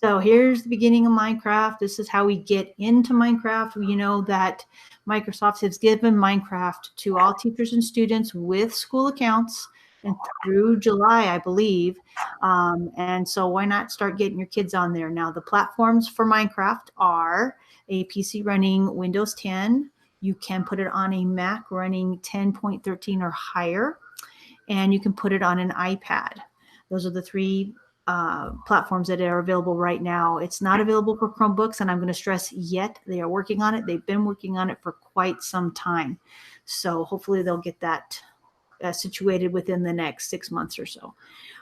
So here's the beginning of Minecraft. This is how we get into Minecraft. You know that Microsoft has given Minecraft to all teachers and students with school accounts and through July, I believe. And so why not start getting your kids on there? Now, the platforms for Minecraft are a PC running Windows 10. You can put it on a Mac running 10.13 or higher, and you can put it on an iPad. Those are the three platforms that are available right now. It's not available for Chromebooks, and I'm going to stress yet. They are working on it. They've been working on it for quite some time. So hopefully they'll get that situated within the next 6 months or so.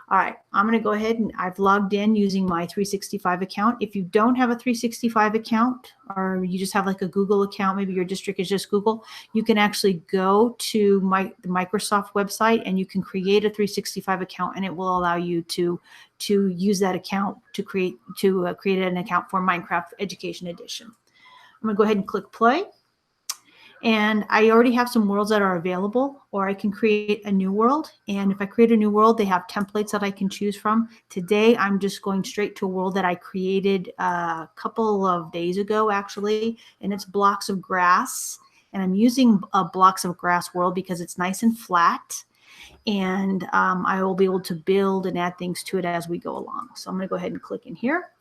All right, I'm going to go ahead and I've logged in using my 365 account. If you don't have a 365 account, or you just have like a Google account, maybe your district is just Google, you can actually go to the Microsoft website and you can create a 365 account, and it will allow you to use that account to create an account for Minecraft Education Edition. I'm going to go ahead and click play. And I already have some worlds that are available, or I can create a new world. And if I create a new world, they have templates that I can choose from. Today, I'm just going straight to a world that I created a couple of days ago, actually, and it's blocks of grass. And I'm using a blocks of grass world because it's nice and flat. And I will be able to build and add things to it as we go along. So I'm going to go ahead and click in here.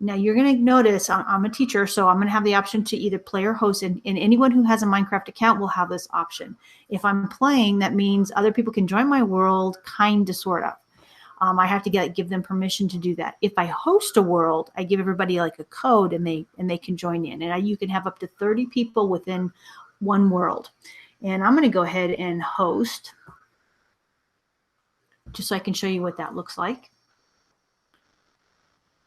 Now you're going to notice I'm a teacher, so I'm going to have the option to either play or host, and anyone who has a Minecraft account will have this option. If I'm playing, that means other people can join my world, kind of, sort of. I have to give them permission to do that. If I host a world, I give everybody like a code, and they can join in. And you can have up to 30 people within one world. And I'm going to go ahead and host, just so I can show you what that looks like.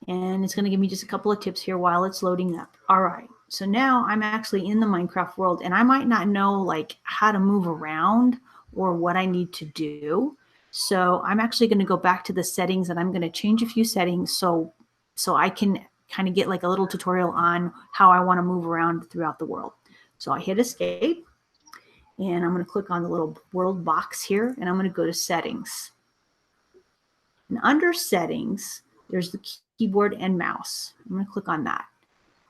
And it's going to give me just a couple of tips here while it's loading up. All right, so now I'm actually in the Minecraft world, and I might not know like how to move around or what I need to do. So I'm actually going to go back to the settings, and I'm going to change a few settings so I can kind of get like a little tutorial on how I want to move around throughout the world. So I hit escape, and I'm going to click on the little world box here, and I'm going to go to settings. And under settings, there's the keyboard and mouse. I'm going to click on that.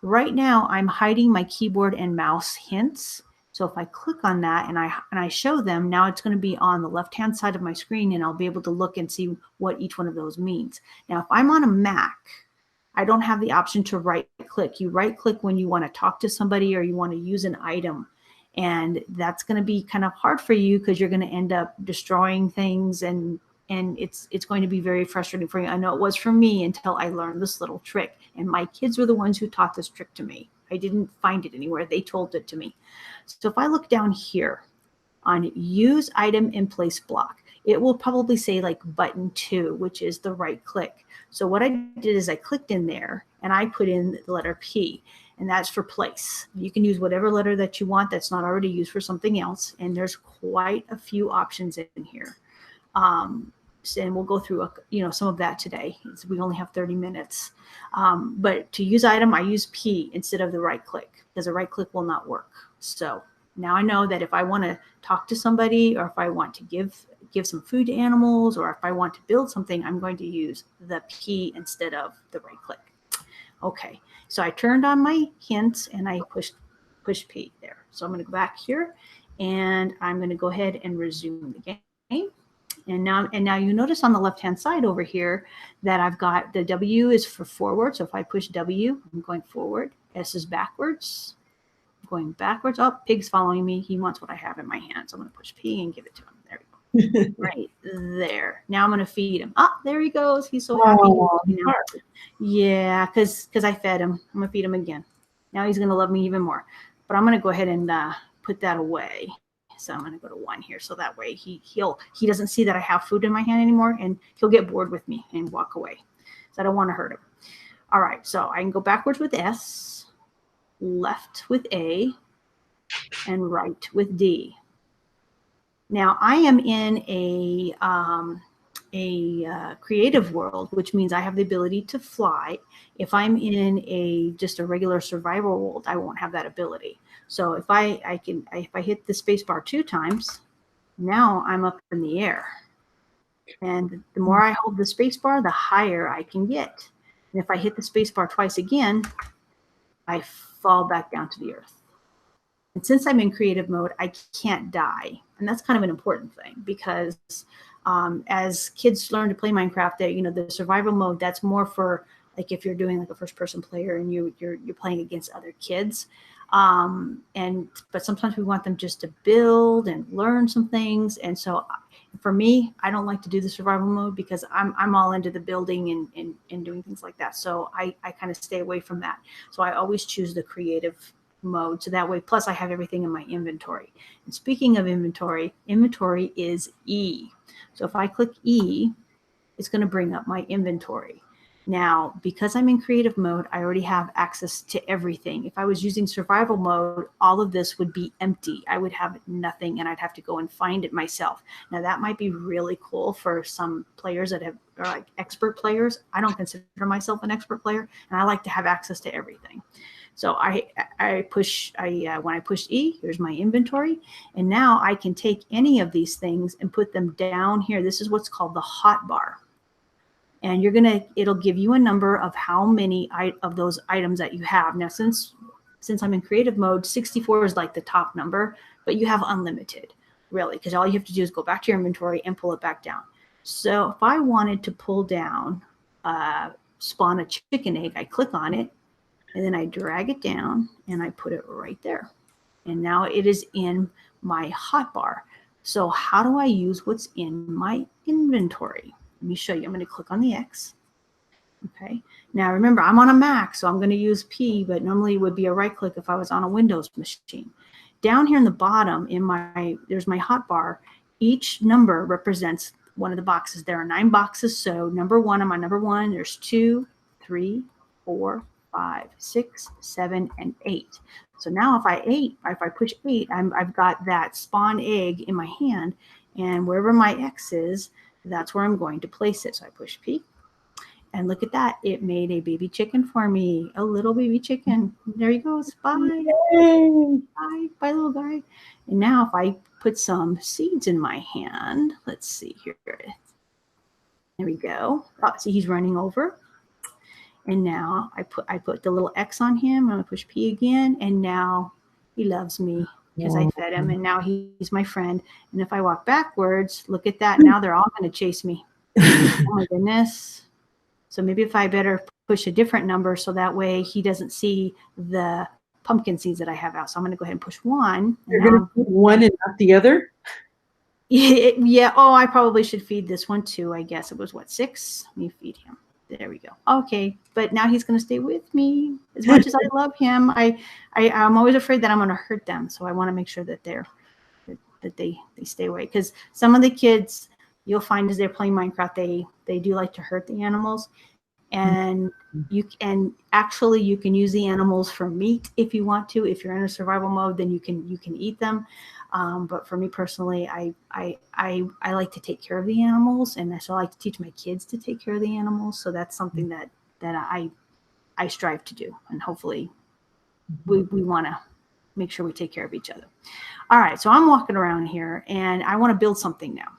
Right now, I'm hiding my keyboard and mouse hints. So if I click on that and I show them, now it's going to be on the left-hand side of my screen, and I'll be able to look and see what each one of those means. Now, if I'm on a Mac, I don't have the option to right-click. You right-click when you want to talk to somebody or you want to use an item. And that's going to be kind of hard for you because you're going to end up destroying things, and it's going to be very frustrating for you. I know it was for me until I learned this little trick. And my kids were the ones who taught this trick to me. I didn't find it anywhere. They told it to me. So if I look down here on use item in place block, it will probably say like button 2, which is the right click. So what I did is I clicked in there and I put in the letter P, and that's for place. You can use whatever letter that you want that's not already used for something else. And there's quite a few options in here. And we'll go through some of that today. We only have 30 minutes. But to use item, I use P instead of the right click, because the right click will not work. So now I know that if I want to talk to somebody, or if I want to give some food to animals, or if I want to build something, I'm going to use the P instead of the right click. Okay, so I turned on my hints and I pushed P there. So I'm going to go back here, and I'm going to go ahead and resume the game. And now you notice on the left-hand side over here that I've got the W is for forward. So if I push W, I'm going forward. S is backwards. I'm going backwards. Oh, pig's following me. He wants what I have in my hand. So I'm going to push P and give it to him. There we go. Right there. Now I'm going to feed him. Oh, there he goes. He's so happy. Oh, yeah, because I fed him. I'm going to feed him again. Now he's going to love me even more. But I'm going to go ahead and put that away. So I'm going to go to 1 here. So that way he doesn't see that I have food in my hand anymore, and he'll get bored with me and walk away. So I don't want to hurt him. All right. So I can go backwards with S, left with A, and right with D. Now I am in a creative world, which means I have the ability to fly. If I'm in just a regular survival world, I won't have that ability. So if I hit the space bar 2 times, now I'm up in the air. And the more I hold the space bar, the higher I can get. And if I hit the space bar twice again, I fall back down to the earth. And since I'm in creative mode, I can't die. And that's kind of an important thing because as kids learn to play Minecraft, the survival mode, that's more for like if you're doing like a first person player and you're playing against other kids. But sometimes we want them just to build and learn some things. And so for me, I don't like to do the survival mode because I'm all into the building and doing things like that. So I kind of stay away from that. So I always choose the creative mode. So that way, plus I have everything in my inventory. And speaking of inventory is E. So if I click E, it's going to bring up my inventory. Now, because I'm in creative mode, I already have access to everything. If I was using survival mode, all of this would be empty. I would have nothing and I'd have to go and find it myself. Now, that might be really cool for some players that are like expert players. I don't consider myself an expert player, and I like to have access to everything. So when I push E, here's my inventory. And now I can take any of these things and put them down here. This is what's called the hotbar. And it'll give you a number of how many of those items that you have. Now, since I'm in creative mode, 64 is like the top number, but you have unlimited, really, because all you have to do is go back to your inventory and pull it back down. So if I wanted to pull down, spawn a chicken egg, I click on it, and then I drag it down and I put it right there. And now it is in my hotbar. So how do I use what's in my inventory? Let me show you. I'm going to click on the X. Okay. Now remember, I'm on a Mac, so I'm going to use P, but normally it would be a right click if I was on a Windows machine. Down here in the bottom, there's my hotbar. Each number represents one of the boxes. There are 9 boxes. So number 1, I'm on number 1. There's 2, 3, 4, 5, 6, 7, and 8. So now if I push 8, I've got that spawn egg in my hand, and wherever my X is, that's where I'm going to place it. So I push P, and look at that. It made a baby chicken for me, a little baby chicken. There he goes. Bye. Bye. Bye, little guy. And now if I put some seeds in my hand, let's see here. There we go. Oh, see, he's running over. And now I put the little X on him. I'm going to push P again. And now he loves me because I fed him. And now he's my friend. And if I walk backwards, look at that. Now they're all going to chase me. Oh, my goodness. So maybe if I better push a different number so that way he doesn't see the pumpkin seeds that I have out. So I'm going to go ahead and push 1. You're going to put 1 and not the other? Yeah. Oh, I probably should feed this one too. I guess it was, 6? Let me feed him. There we go. Okay, but now he's going to stay with me. As much as I love him, I'm always afraid that I'm going to hurt them. So I want to make sure that they stay away. Because some of the kids, you'll find as they're playing Minecraft, they do like to hurt the animals. And you can use the animals for meat if you want to. If you're in a survival mode, then you can eat them. But for me personally, I like to take care of the animals, and so I like to teach my kids to take care of the animals. So that's something that I strive to do, and hopefully we want to make sure we take care of each other. All right, so I'm walking around here, and I want to build something now.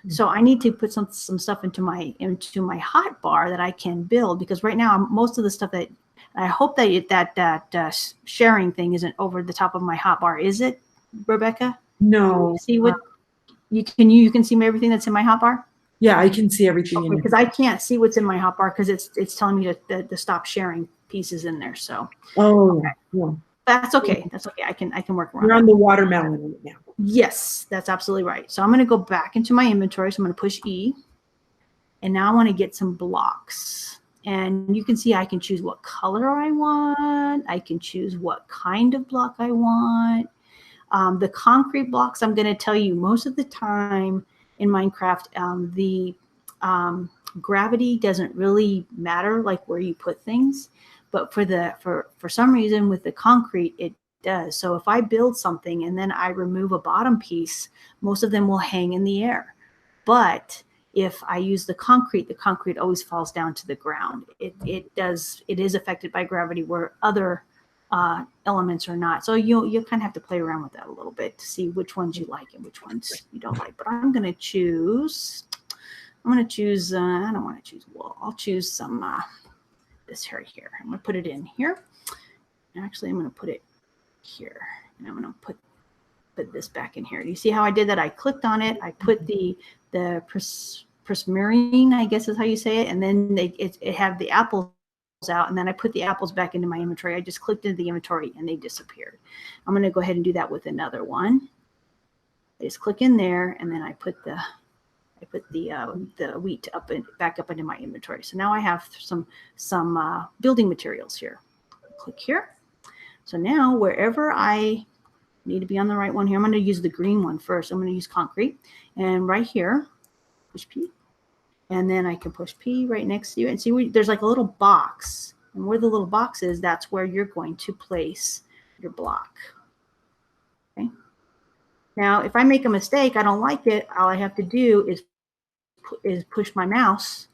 So I need to put some stuff into my hotbar that I can build, because right now most of the stuff that I hope that sharing thing isn't over the top of my hotbar, is it, Rebecca? No. See what you can see everything that's in my hotbar? Yeah, I can see everything. Because I can't see what's in my hotbar because it's telling me to stop sharing pieces in there. So okay. Yeah. That's okay. That's okay. I can work around. You're on the watermelon right now. Yes, that's absolutely right. So I'm going to go back into my inventory. So I'm going to push E, and now I want to get some blocks. And you can see I can choose what color I want. I can choose what kind of block I want. The concrete blocks, I'm going to tell you, most of the time in Minecraft, the gravity doesn't really matter, like where you put things. But for some reason with the concrete, it does. So if I build something and then I remove a bottom piece, most of them will hang in the air. But if I use the concrete always falls down to the ground. It is affected by gravity where other elements are not. So you'll kind of have to play around with that a little bit to see which ones you like and which ones you don't like. But I'm going to choose, I don't want to choose wool. I'll choose some this right here. I'm going to put it in here. Actually, I'm going to put it here. And I'm going to put this back in here. Do you see how I did that? I clicked on it. I put the prismarine, I guess is how you say it. And then it had the apples out. And then I put the apples back into my inventory. I just clicked into the inventory and they disappeared. I'm going to go ahead and do that with another one. I just click in there and then I put the wheat back up into my inventory. So now I have some building materials here. Click here. So now wherever I need to be on the right one here, I'm going to use the green one first. I'm going to use concrete, and right here, push P, and then I can push P right next to you, and see there's like a little box, and where the little box is, that's where you're going to place your block. Okay. Now, if I make a mistake, I don't like it, all I have to do is push my mouse.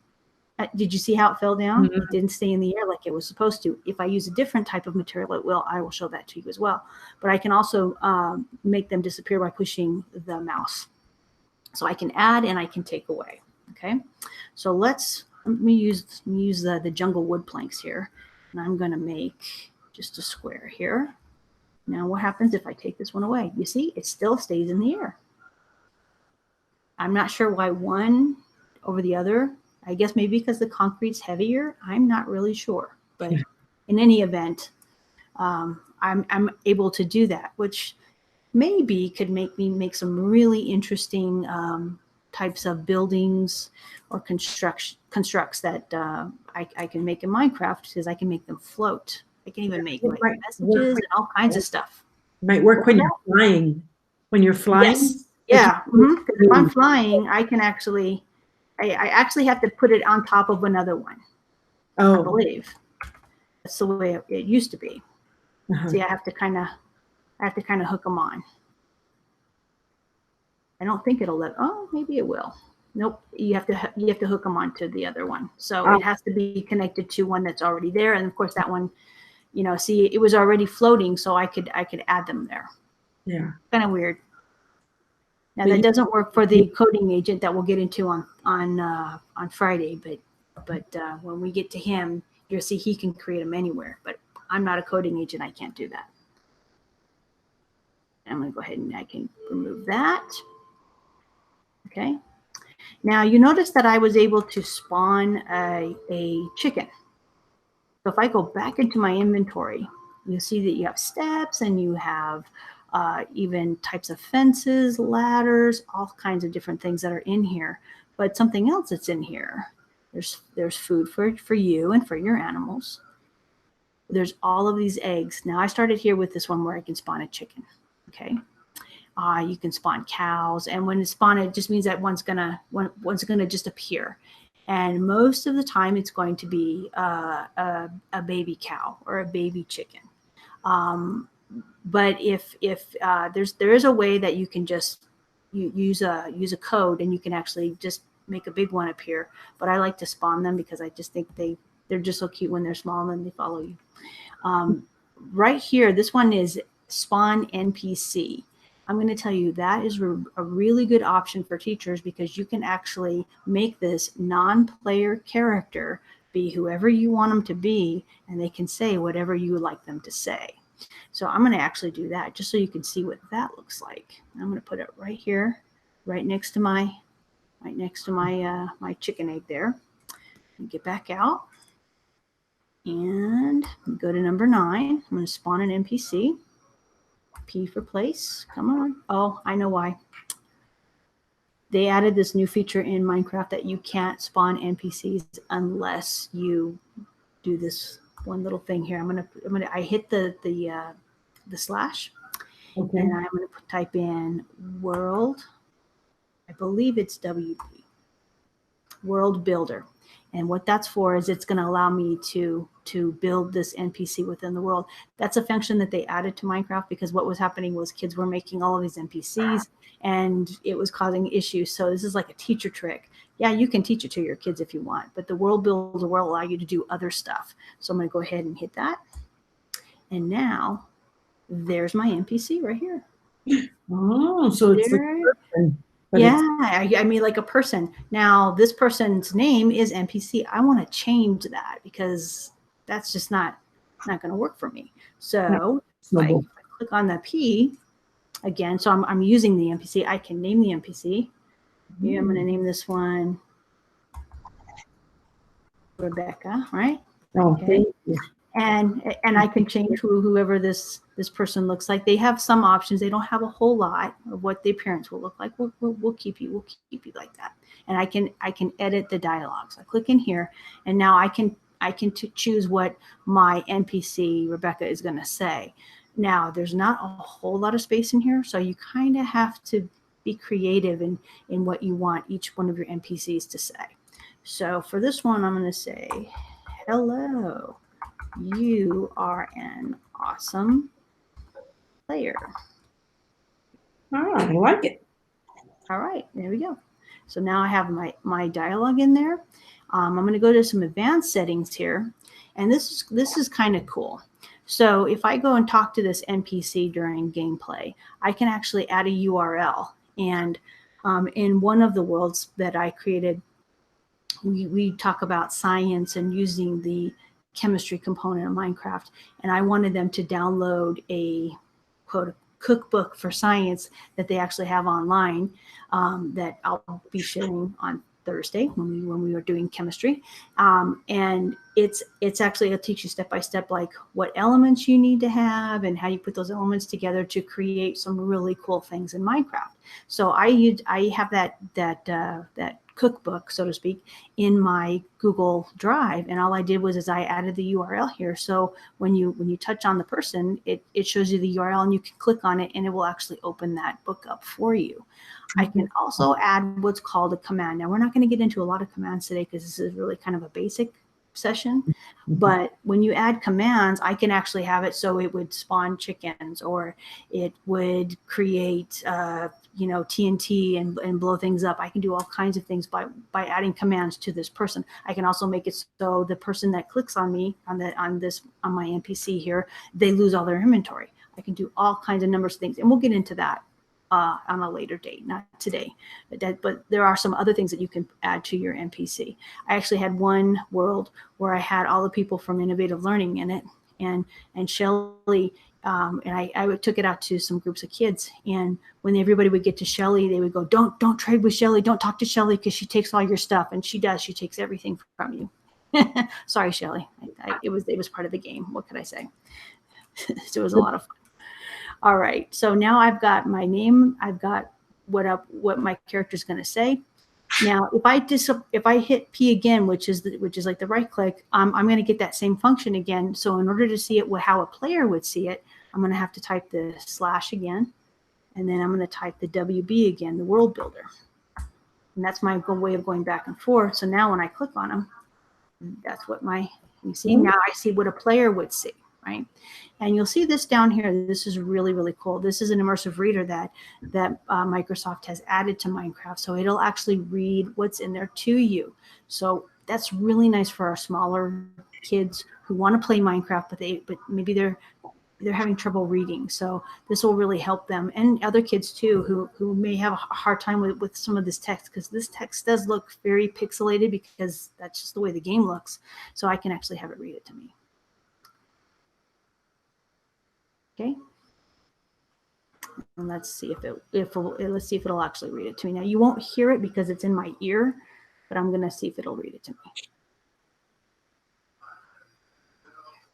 Did you see how it fell down? Mm-hmm. It didn't stay in the air like it was supposed to. If I use a different type of material, I will show that to you as well. But I can also make them disappear by pushing the mouse. So I can add and I can take away. Okay. So let me use the jungle wood planks here. And I'm going to make just a square here. Now what happens if I take this one away? You see, it still stays in the air. I'm not sure why one over the other. I guess maybe because the concrete's heavier. I'm not really sure. But in any event, I'm able to do that, which maybe could make me make some really interesting types of buildings or constructs that I can make in Minecraft, because I can make them float. I can even make like messages and all kinds of stuff. It might work when you're flying. When you're flying? Yes. Yeah. Mm-hmm. If I'm flying, I can actually, I actually have to put it on top of another one. Oh. I believe. That's the way it used to be. Uh-huh. See, I have to kind of hook them on. I don't think it'll maybe it will. Nope. You have to hook them onto the other one. So it has to be connected to one that's already there. And of course that one, see, it was already floating, so I could add them there. Yeah. Kind of weird. Now that doesn't work for the coding agent that we'll get into on Friday, but when we get to him, you'll see he can create them anywhere. But I'm not a coding agent; I can't do that. I'm going to go ahead and I can remove that. Okay. Now you notice that I was able to spawn a chicken. So if I go back into my inventory, you'll see that you have steps and you have even types of fences, ladders, all kinds of different things that are in here. But something else that's in here, there's food for you and for your animals. There's all of these eggs. Now I started here with this one where I can spawn a chicken. Okay. You can spawn cows, and when it's spawned, it just means that one's gonna just appear. And most of the time, it's going to be a baby cow or a baby chicken. But if there is a way that you can just use a code, and you can actually just make a big one appear. But I like to spawn them because I just think they're just so cute when they're small and they follow you. Right here, this one is spawn NPC. I'm going to tell you that is a really good option for teachers, because you can actually make this non-player character be whoever you want them to be, and they can say whatever you would like them to say. So I'm going to actually do that just so you can see what that looks like. I'm going to put it right here, right next to my chicken egg there. And get back out and go to number 9. I'm going to spawn an NPC. P for place. Come on. Oh, I know why. They added this new feature in Minecraft that you can't spawn NPCs unless you do this one little thing here. I hit the slash, okay, and I'm gonna type in world. I believe it's WB, world builder. And what that's for is it's going to allow me to build this NPC within the world. That's a function that they added to Minecraft, because what was happening was kids were making all of these NPCs and it was causing issues. So this is like a teacher trick. Yeah, you can teach it to your kids if you want, but the world builder will allow you to do other stuff. So I'm going to go ahead and hit that. And now there's my NPC right here. Oh, so it's like a person. Yeah, I mean, like a person. Now, this person's name is NPC. I want to change that because that's just not going to work for me. So No. if I click on the P again, so I'm using the NPC. I can name the NPC. Yeah, I'm going to name this one Rebecca, right? Okay. And I can change whoever this person looks like. They have some options. They don't have a whole lot of what their parents will look like. We'll keep you like that. And I can edit the dialogue. So I click in here, and now I can choose what my NPC Rebecca is going to say. Now there's not a whole lot of space in here, so you kind of have to be creative in what you want each one of your NPCs to say. So for this one, I'm going to say, hello, you are an awesome player. I like it. All right, there we go. So now I have my dialogue in there. I'm going to go to some advanced settings here, and this is kind of cool. So if I go and talk to this NPC during gameplay, I can actually add a URL. And in one of the worlds that I created, we talk about science and using the chemistry component of Minecraft, and I wanted them to download a quote cookbook for science that they actually have online that I'll be sharing on Thursday when we were doing chemistry, and it's actually, it'll teach you step by step like what elements you need to have and how you put those elements together to create some really cool things in Minecraft. So I have that cookbook, so to speak, in my Google Drive, and all I did was I added the URL here. So when you touch on the person, it shows you the URL, and you can click on it, and it will actually open that book up for you. I can also add what's called a command. Now, we're not going to get into a lot of commands today because this is really kind of a basic session, but when you add commands, I can actually have it so it would spawn chickens, or it would create TNT and blow things up. I can do all kinds of things by adding commands to this person. I can also make it so the person that clicks on me on my NPC here, they lose all their inventory. I can do all kinds of numbers of things, and we'll get into that on a later date, not today. But there are some other things that you can add to your NPC. I actually had one world where I had all the people from Innovative Learning in it, and Shelly, and I took it out to some groups of kids, and when everybody would get to Shelly, they would go, don't trade with Shelly, don't talk to Shelly because she takes all your stuff, and she takes everything from you. Sorry, Shelly. It was part of the game. What could I say? So it was a lot of fun. All right, so now I've got my name. I've got what my character is going to say. Now, if I hit P again, which is like the right click, I'm going to get that same function again. So in order to see it how a player would see it, I'm going to have to type the / again, and then I'm going to type the WB again, the world builder. And that's my way of going back and forth. So now when I click on them, that's what you see. Now I see what a player would see. Right, and you'll see this down here. This is really, really cool. This is an immersive reader that Microsoft has added to Minecraft, so it'll actually read what's in there to you. So that's really nice for our smaller kids who want to play Minecraft, but maybe they're having trouble reading. So this will really help them, and other kids too who may have a hard time with some of this text, because this text does look very pixelated because that's just the way the game looks. So I can actually have it read it to me. Okay, and let's see let's see if it'll actually read it to me. Now you won't hear it because it's in my ear, but I'm gonna see if it'll read it to me.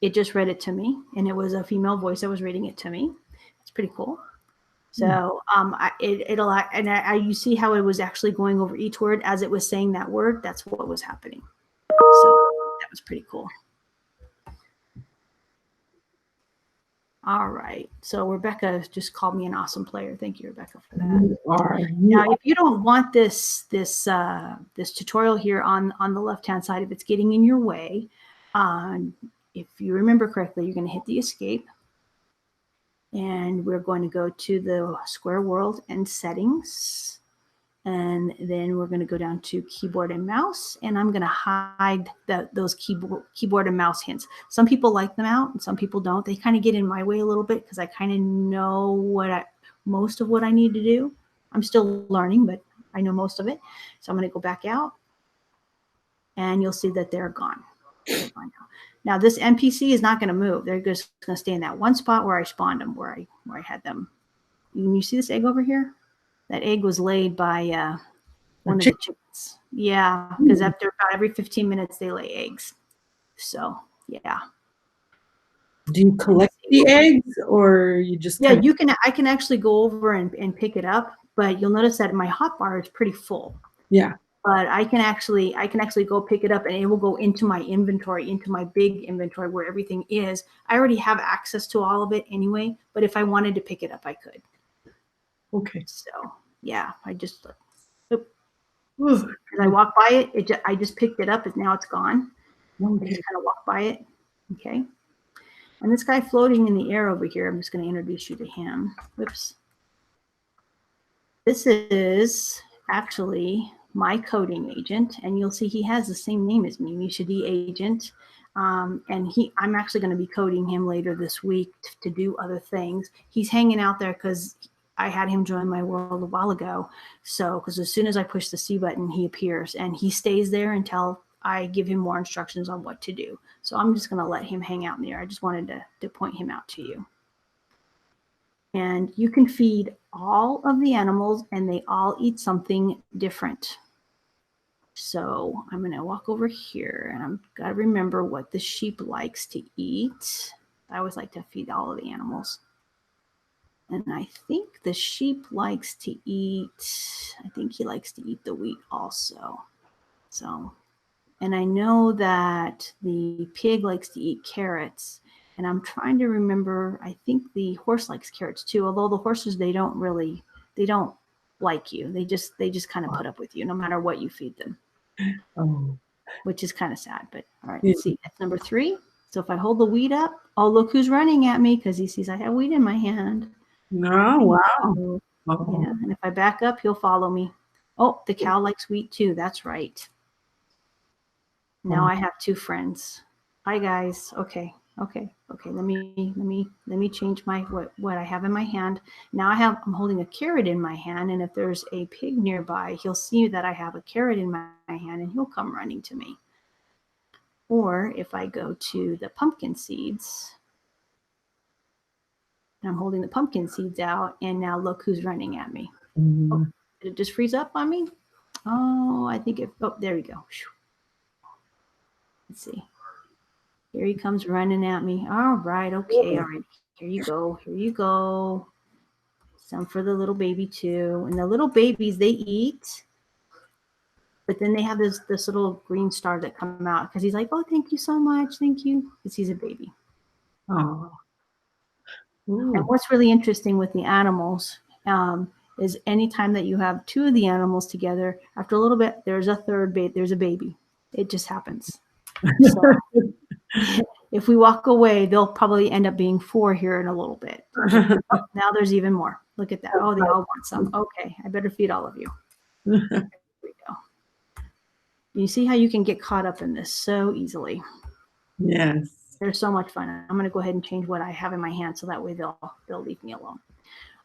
It just read it to me, and it was a female voice that was reading it to me. It's pretty cool. So you see how it was actually going over each word as it was saying that word. That's what was happening. So that was pretty cool. All right, so Rebecca just called me an awesome player. Thank you, Rebecca, for that. Now, if you don't want this tutorial here on the left-hand side, if it's getting in your way, if you remember correctly, you're going to hit the escape, and we're going to go to the square world and settings. And then we're going to go down to keyboard and mouse, and I'm going to hide those keyboard and mouse hints. Some people like them out and some people don't. They kind of get in my way a little bit because I kind of know most of what I need to do. I'm still learning, but I know most of it. So I'm going to go back out, and you'll see that they're gone. Okay, fine now this NPC is not going to move. They're just going to stay in that one spot where I spawned them, where I had them. You see this egg over here? That egg was laid by one of the chickens. Yeah, because after about every 15 minutes they lay eggs. So yeah. Do you collect the eggs, or you just Yeah, you can. I can actually go over and pick it up, but you'll notice that my hotbar is pretty full. Yeah. But I can actually go pick it up, and it will go into my inventory, into my big inventory where everything is. I already have access to all of it anyway, but if I wanted to pick it up, I could. Okay. So yeah, I just as I walk by it, I just picked it up, and now it's gone. Okay. I just kind of walk by it. Okay. And this guy floating in the air over here, I'm just going to introduce you to him. Whoops. This is actually my coding agent, and you'll see he has the same name as me, Misha D Agent. And I'm actually going to be coding him later this week to do other things. He's hanging out there because I had him join my world a while ago. So, because as soon as I push the C button, he appears, and he stays there until I give him more instructions on what to do. So I'm just going to let him hang out in there. I just wanted to point him out to you. And you can feed all of the animals, and they all eat something different. So I'm going to walk over here, and I'm got to remember what the sheep likes to eat. I always like to feed all of the animals. And I think the sheep likes to eat, I think he likes to eat the wheat also. So, and I know that the pig likes to eat carrots. And I'm trying to remember, I think the horse likes carrots too, although the horses, they don't like you. They just kind of put up with you no matter what you feed them. Oh. Which is kind of sad, but all right, let's see. That's number 3. So if I hold the wheat up, oh, look who's running at me because he sees I have wheat in my hand. Oh, wow. Yeah, and if I back up, he'll follow me. Oh, the cow likes wheat too. That's right. Now I have 2 friends. Hi guys. Okay. Let me change my what I have in my hand. Now I'm holding a carrot in my hand, and if there's a pig nearby, he'll see that I have a carrot in my hand, and he'll come running to me. Or if I go to the pumpkin seeds, and I'm holding the pumpkin seeds out, and now look who's running at me. Oh, did it just freeze up on me? Oh, I think there we go. Let's see. Here he comes running at me. All right, okay, all right. Here you go. Some for the little baby too. And the little babies, they eat, but then they have this little green star that come out because he's like, oh, thank you so much, thank you, because he's a baby. Oh. And what's really interesting with the animals is anytime that you have 2 of the animals together, after a little bit, there's a third there's a baby. It just happens. So if we walk away, they'll probably end up being 4 here in a little bit. Oh, now there's even more. Look at that. Oh, they all want some. Okay, I better feed all of you. There we go. You see how you can get caught up in this so easily. Yes. They're so much fun. I'm going to go ahead and change what I have in my hand so that way they'll leave me alone.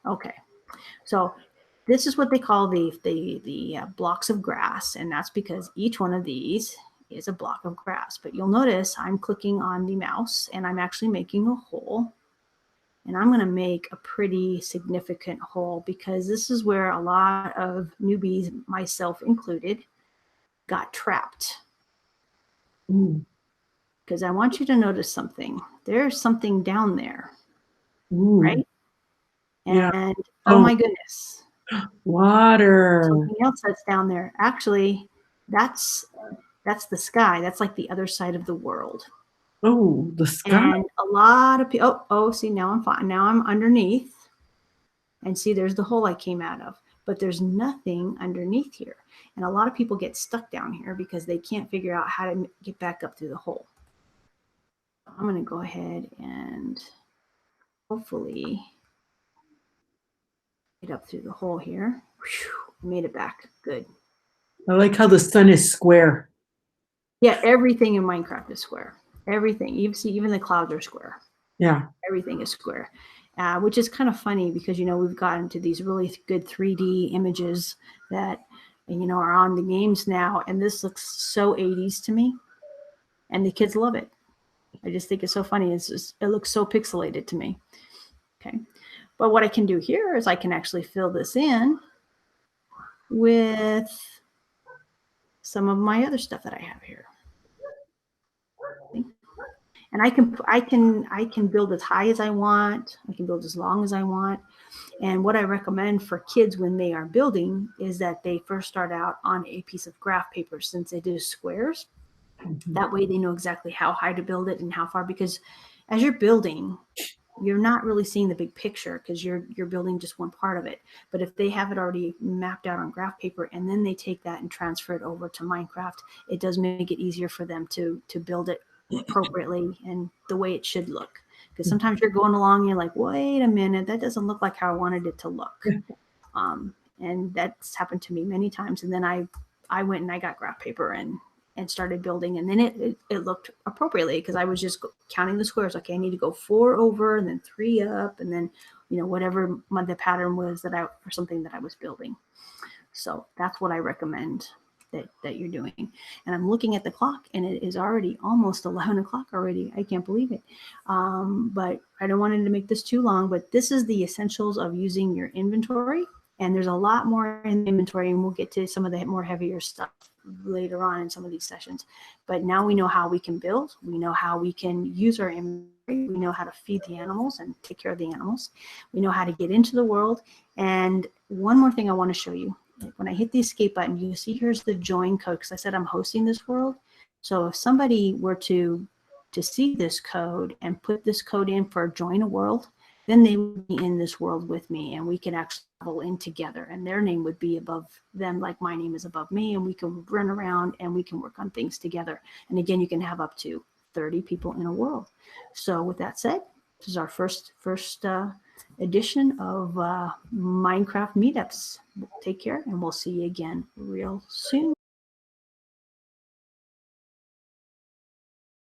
Okay, so this is what they call the blocks of grass, and that's because each one of these is a block of grass. But you'll notice I'm clicking on the mouse, and I'm actually making a hole. And I'm going to make a pretty significant hole because this is where a lot of newbies, myself included, got trapped. Because I want you to notice something. There's something down there, right? And oh my goodness, water. Something else that's down there. Actually, that's the sky. That's like the other side of the world. Oh, the sky. And a lot of people. Oh, see, now I'm fine. Now I'm underneath, and see, there's the hole I came out of. But there's nothing underneath here, and a lot of people get stuck down here because they can't figure out how to get back up through the hole. I'm going to go ahead and hopefully get up through the hole here. Whew, made it back. Good. I like how the sun is square. Yeah, everything in Minecraft is square. Everything. You see, even the clouds are square. Yeah. Everything is square, which is kind of funny because, we've gotten to these really good 3D images that, are on the games now. And this looks so 80s to me. and the kids love it. I just think it's so funny. It's just, it looks so pixelated to me. Okay. But what I can do here is I can actually fill this in with some of my other stuff that I have here. And I can build as high as I want. I can build as long as I want. And what I recommend for kids when they are building is that they first start out on a piece of graph paper, since they do squares. That way they know exactly how high to build it and how far, because as you're building, you're not really seeing the big picture because you're building just one part of it. But if they have it already mapped out on graph paper and then they take that and transfer it over to Minecraft, it does make it easier for them to build it appropriately and the way it should look. Because sometimes you're going along and you're like, wait a minute, that doesn't look like how I wanted it to look. And that's happened to me many times. And then I went and I got graph paper and started building, and then it looked appropriately because I was just counting the squares. Okay, I need to go 4 over and then 3 up, and then, you know, whatever the pattern was that or something that I was building. So that's what I recommend that you're doing. And I'm looking at the clock, and it is already almost 11 o'clock already. I can't believe it. But I don't want to make this too long, but this is the essentials of using your inventory. And there's a lot more in the inventory, and we'll get to some of the more heavier stuff later on in some of these sessions. But now we know how we can build. We know how we can use our inventory. We know how to feed the animals and take care of the animals. We know how to get into the world. And one more thing I want to show you. When I hit the escape button, you see here's the join code, because I said I'm hosting this world. So if somebody were to see this code and put this code in for join a world, then they would be in this world with me, and we can actually travel in together, and their name would be above them like my name is above me, and we can run around and we can work on things together. And again, you can have up to 30 people in a world. So with that said, this is our first edition of Minecraft meetups. Take care, and we'll see you again real soon.